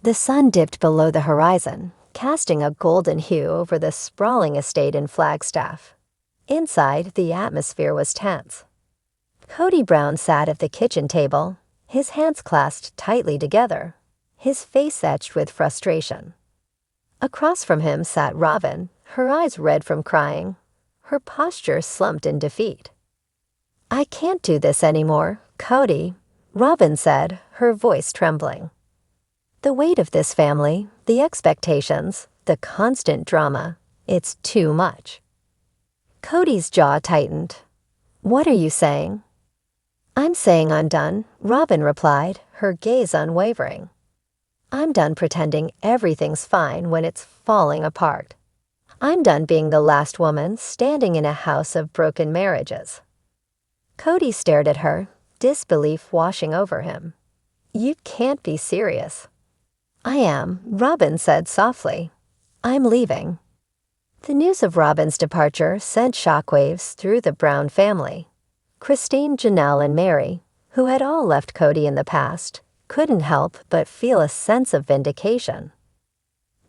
The sun dipped below the horizon, casting a golden hue over the sprawling estate in Flagstaff. Inside, the atmosphere was tense. Kody Brown sat at the kitchen table, his hands clasped tightly together, his face etched with frustration. Across from him sat Robyn, her eyes red from crying, her posture slumped in defeat. "I can't do this anymore, Kody," Robyn said, her voice trembling. "The weight of this family, the expectations, the constant drama, it's too much." Kody's jaw tightened. "What are you saying?" "I'm saying I'm done," Robyn replied, her gaze unwavering. "I'm done pretending everything's fine when it's falling apart. I'm done being the last woman standing in a house of broken marriages." Kody stared at her, disbelief washing over him. "You can't be serious." "I am," Robyn said softly. "I'm leaving." The news of Robyn's departure sent shockwaves through the Brown family. Christine, Janelle, and Mary, who had all left Kody in the past, couldn't help but feel a sense of vindication.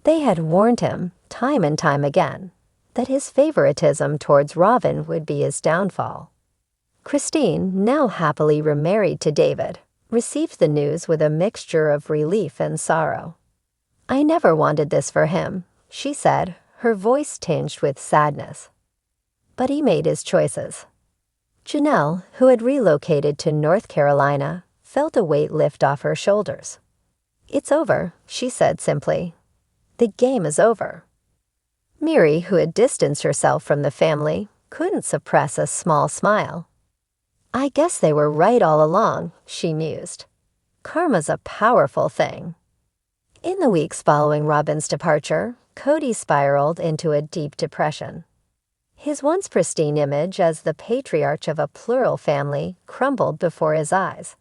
They had warned him, time and time again, that his favoritism towards Robyn would be his downfall. Christine, now happily remarried to David, received the news with a mixture of relief and sorrow. "I never wanted this for him," she said, her voice tinged with sadness. "But he made his choices." Janelle, who had relocated to North Carolina, felt a weight lift off her shoulders. "It's over," she said simply. "The game is over." Mary, who had distanced herself from the family, couldn't suppress a small smile. "I guess they were right all along," she mused. "Karma's a powerful thing." In the weeks following Robyn's departure, Kody spiraled into a deep depression. His once pristine image as the patriarch of a plural family crumbled before his eyes.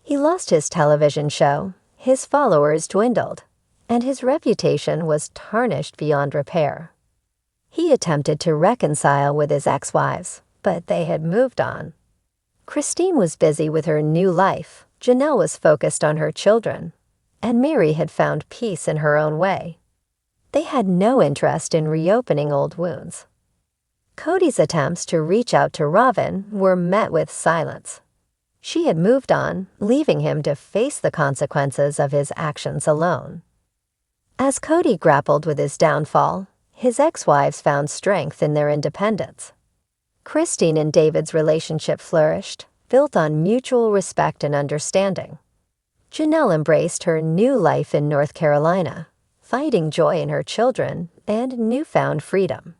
He lost his television show, his followers dwindled, and his reputation was tarnished beyond repair. He attempted to reconcile with his ex-wives, but they had moved on. Christine was busy with her new life, Janelle was focused on her children, and Mary had found peace in her own way. They had no interest in reopening old wounds. Kody's attempts to reach out to Robyn were met with silence. She had moved on, leaving him to face the consequences of his actions alone. As Kody grappled with his downfall, his ex-wives found strength in their independence. Christine and David's relationship flourished, built on mutual respect and understanding. Janelle embraced her new life in North Carolina, finding joy in her children and newfound freedom.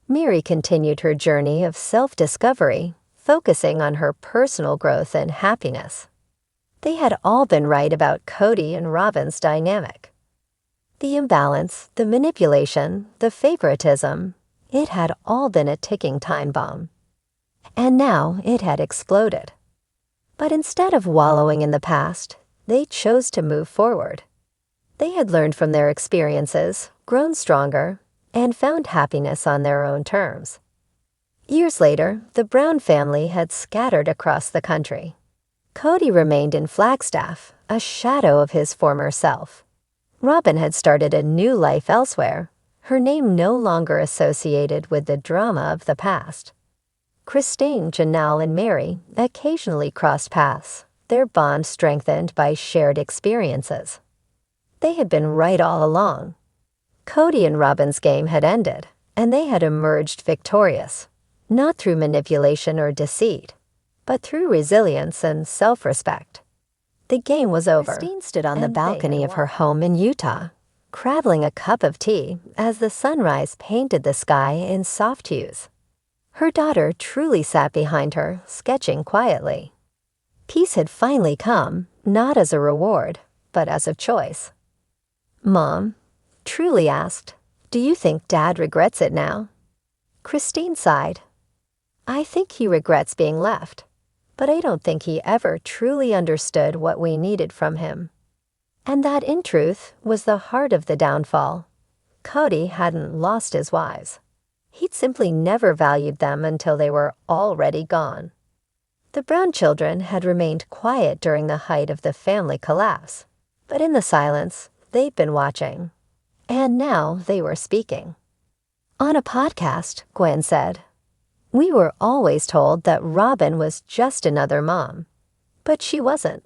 Mary continued her journey of self-discovery, focusing on her personal growth and happiness. They had all been right about Kody and Robyn's dynamic. The imbalance, the manipulation, the favoritism, it had all been a ticking time bomb. And now it had exploded. But instead of wallowing in the past, they chose to move forward. They had learned from their experiences, grown stronger, and found happiness on their own terms. Years later, the Brown family had scattered across the country. Kody remained in Flagstaff, a shadow of his former self. Robyn had started a new life elsewhere, her name no longer associated with the drama of the past. Christine, Janelle, and Mary occasionally crossed paths, their bond strengthened by shared experiences. They had been right all along. Kody and Robyn's game had ended, and they had emerged victorious, not through manipulation or deceit, but through resilience and self-respect. The game was over. Christine stood on the balcony of her home in Utah, cradling a cup of tea as the sunrise painted the sky in soft hues. Her daughter truly sat behind her, sketching quietly. Peace had finally come, not as a reward, but as a choice. "Mom," Truly asked, "Do you think Dad regrets it now?" Christine sighed. "I think he regrets being left, but I don't think he ever truly understood what we needed from him." And that, in truth, was the heart of the downfall. Kody hadn't lost his wives. He'd simply never valued them until they were already gone. The Brown children had remained quiet during the height of the family collapse, but in the silence, they'd been watching. And now they were speaking. On a podcast, Gwen said, "We were always told that Robyn was just another mom. But she wasn't.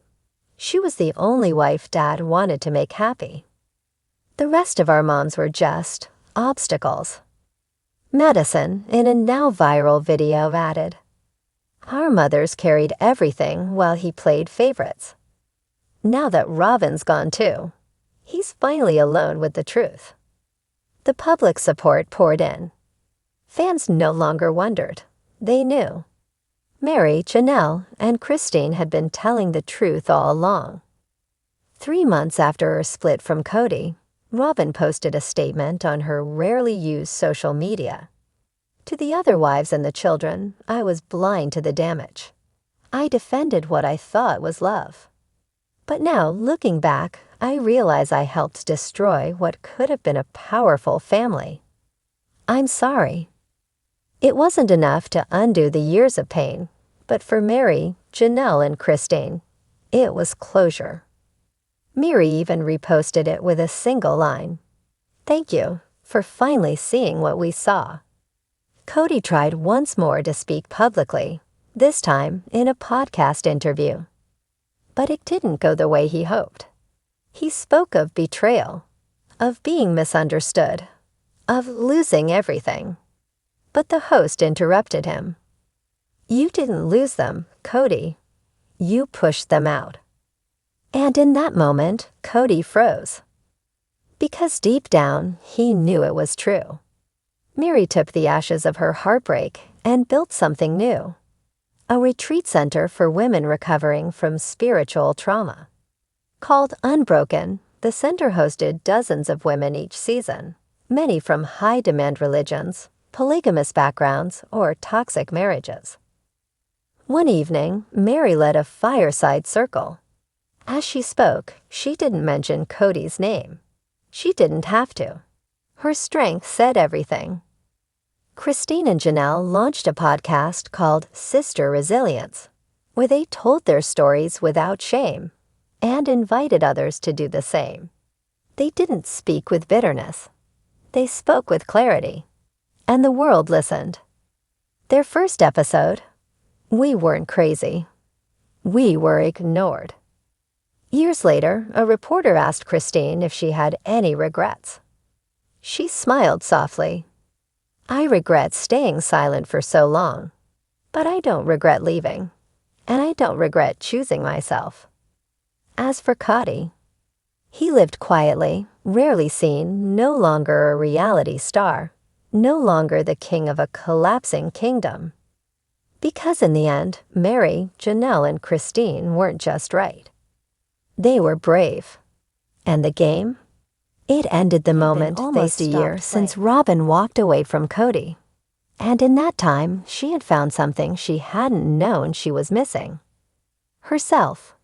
She was the only wife Dad wanted to make happy. The rest of our moms were just obstacles." Madison, in a now viral video, added, "Our mothers carried everything while he played favorites. Now that Robyn's gone too, he's finally alone with the truth." The public support poured in. Fans no longer wondered. They knew. Mary, Janelle, and Christine had been telling the truth all along. 3 months after her split from Cody, Robyn posted a statement on her rarely used social media. "To the other wives and the children, I was blind to the damage. I defended what I thought was love. But now, looking back, I realize I helped destroy what could have been a powerful family. I'm sorry." It wasn't enough to undo the years of pain, but for Mary, Janelle, and Christine, it was closure. Mary even reposted it with a single line, "Thank you for finally seeing what we saw." Cody tried once more to speak publicly, this time in a podcast interview. But it didn't go the way he hoped. He spoke of betrayal, of being misunderstood, of losing everything. But the host interrupted him. "You didn't lose them, Cody. You pushed them out." And in that moment, Cody froze. Because deep down, he knew it was true. Mary took the ashes of her heartbreak and built something new. A retreat center for women recovering from spiritual trauma. Called Unbroken, the center hosted dozens of women each season, many from high-demand religions, polygamous backgrounds, or toxic marriages. One evening, Mary led a fireside circle. As she spoke, she didn't mention Cody's name. She didn't have to. Her strength said everything. Christine and Janelle launched a podcast called Sister Resilience, where they told their stories without shame and invited others to do the same. They didn't speak with bitterness. They spoke with clarity. And the world listened. Their first episode, "We weren't crazy. We were ignored." Years later, a reporter asked Christine if she had any regrets. She smiled softly. "I regret staying silent for so long, but I don't regret leaving, and I don't regret choosing myself." As for Kody, he lived quietly, rarely seen, no longer a reality star. No longer the king of a collapsing kingdom. Because in the end, Mary, Janelle, and Christine weren't just right. They were brave. And the game? It ended the moment almost a year since Robyn walked away from Cody. And in that time, she had found something she hadn't known she was missing. Herself.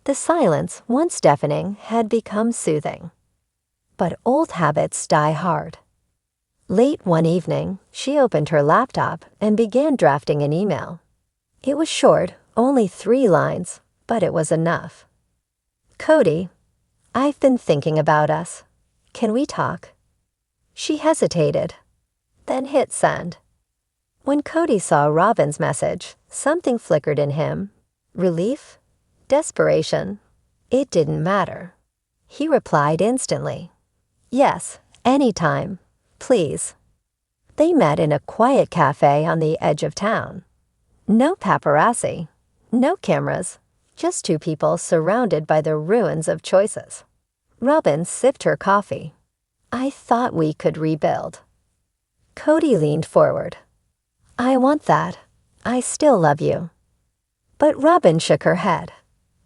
The silence, once deafening, had become soothing. But old habits die hard. Late one evening, she opened her laptop and began drafting an email. It was short, only 3 lines, but it was enough. "Cody, I've been thinking about us. Can we talk?" She hesitated, then hit send. When Cody saw Robyn's message, something flickered in him. Relief? Desperation? It didn't matter. He replied instantly. "Yes, anytime. Please." They met in a quiet cafe on the edge of town. No paparazzi, no cameras, just 2 people surrounded by the ruins of choices. Robyn sipped her coffee. "I thought we could rebuild." Cody leaned forward. "I want that. I still love you." But Robyn shook her head.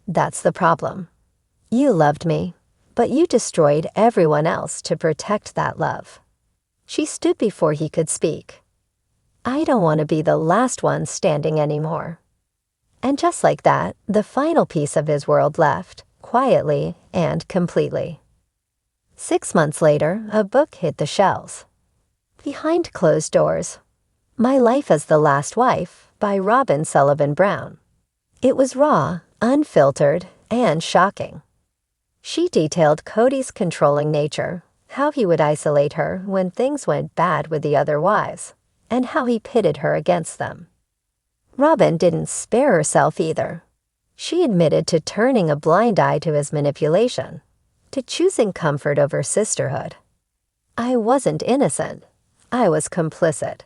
"That's the problem. You loved me, but you destroyed everyone else to protect that love." She stood before he could speak. "I don't want to be the last one standing anymore." And just like that, the final piece of his world left, quietly and completely. 6 months later, a book hit the shelves. Behind Closed Doors, My Life as the Last Wife by Robyn Brown. It was raw, unfiltered, and shocking. She detailed Cody's controlling nature, how he would isolate her when things went bad with the other wives, and how he pitted her against them. Robyn didn't spare herself either. She admitted to turning a blind eye to his manipulation, to choosing comfort over sisterhood. "I wasn't innocent. I was complicit."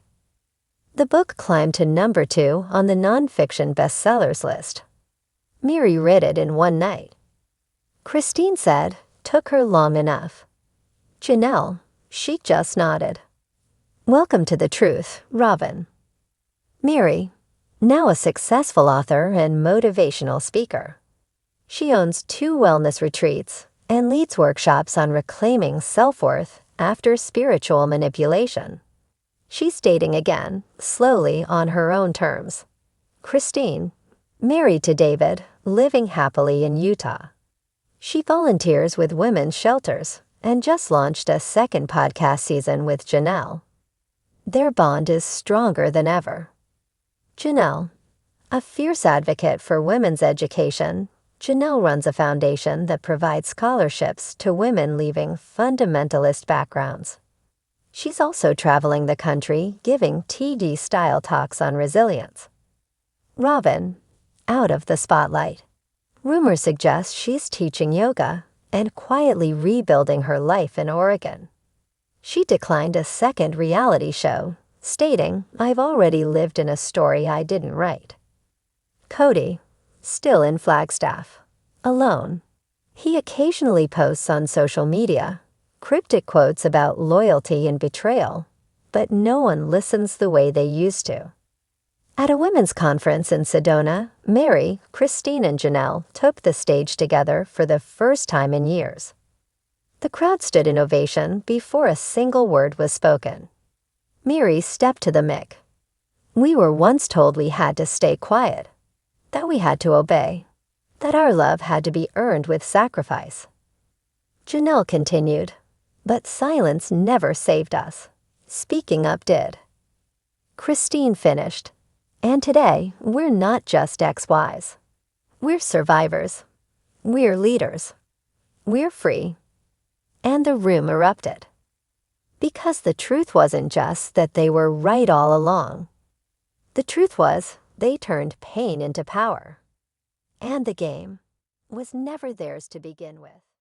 The book climbed to number 2 on the nonfiction bestsellers list. Mary read it in one night. Christine said, "Took her long enough." Janelle, she just nodded. "Welcome to the truth, Robyn." Mary, now a successful author and motivational speaker. She owns 2 wellness retreats and leads workshops on reclaiming self-worth after spiritual manipulation. She's dating again, slowly on her own terms. Christine, married to David, living happily in Utah. She volunteers with women's shelters and just launched a 2nd podcast season with Janelle. Their bond is stronger than ever. Janelle, a fierce advocate for women's education, Janelle runs a foundation that provides scholarships to women leaving fundamentalist backgrounds. She's also traveling the country giving TD-style talks on resilience. Robyn, out of the spotlight. Rumors suggest she's teaching yoga and quietly rebuilding her life in Oregon. She declined a 2nd reality show, stating, "I've already lived in a story I didn't write." Cody, still in Flagstaff, alone. He occasionally posts on social media cryptic quotes about loyalty and betrayal, but no one listens the way they used to. At a women's conference in Sedona, Mary, Christine, and Janelle took the stage together for the first time in years. The crowd stood in ovation before a single word was spoken. Mary stepped to the mic. "We were once told we had to stay quiet, that we had to obey, that our love had to be earned with sacrifice." Janelle continued, "But silence never saved us. Speaking up did." Christine finished, "And today, we're not just ex-wives. We're survivors. We're leaders. We're free." And the room erupted. Because the truth wasn't just that they were right all along. The truth was they turned pain into power. And the game was never theirs to begin with.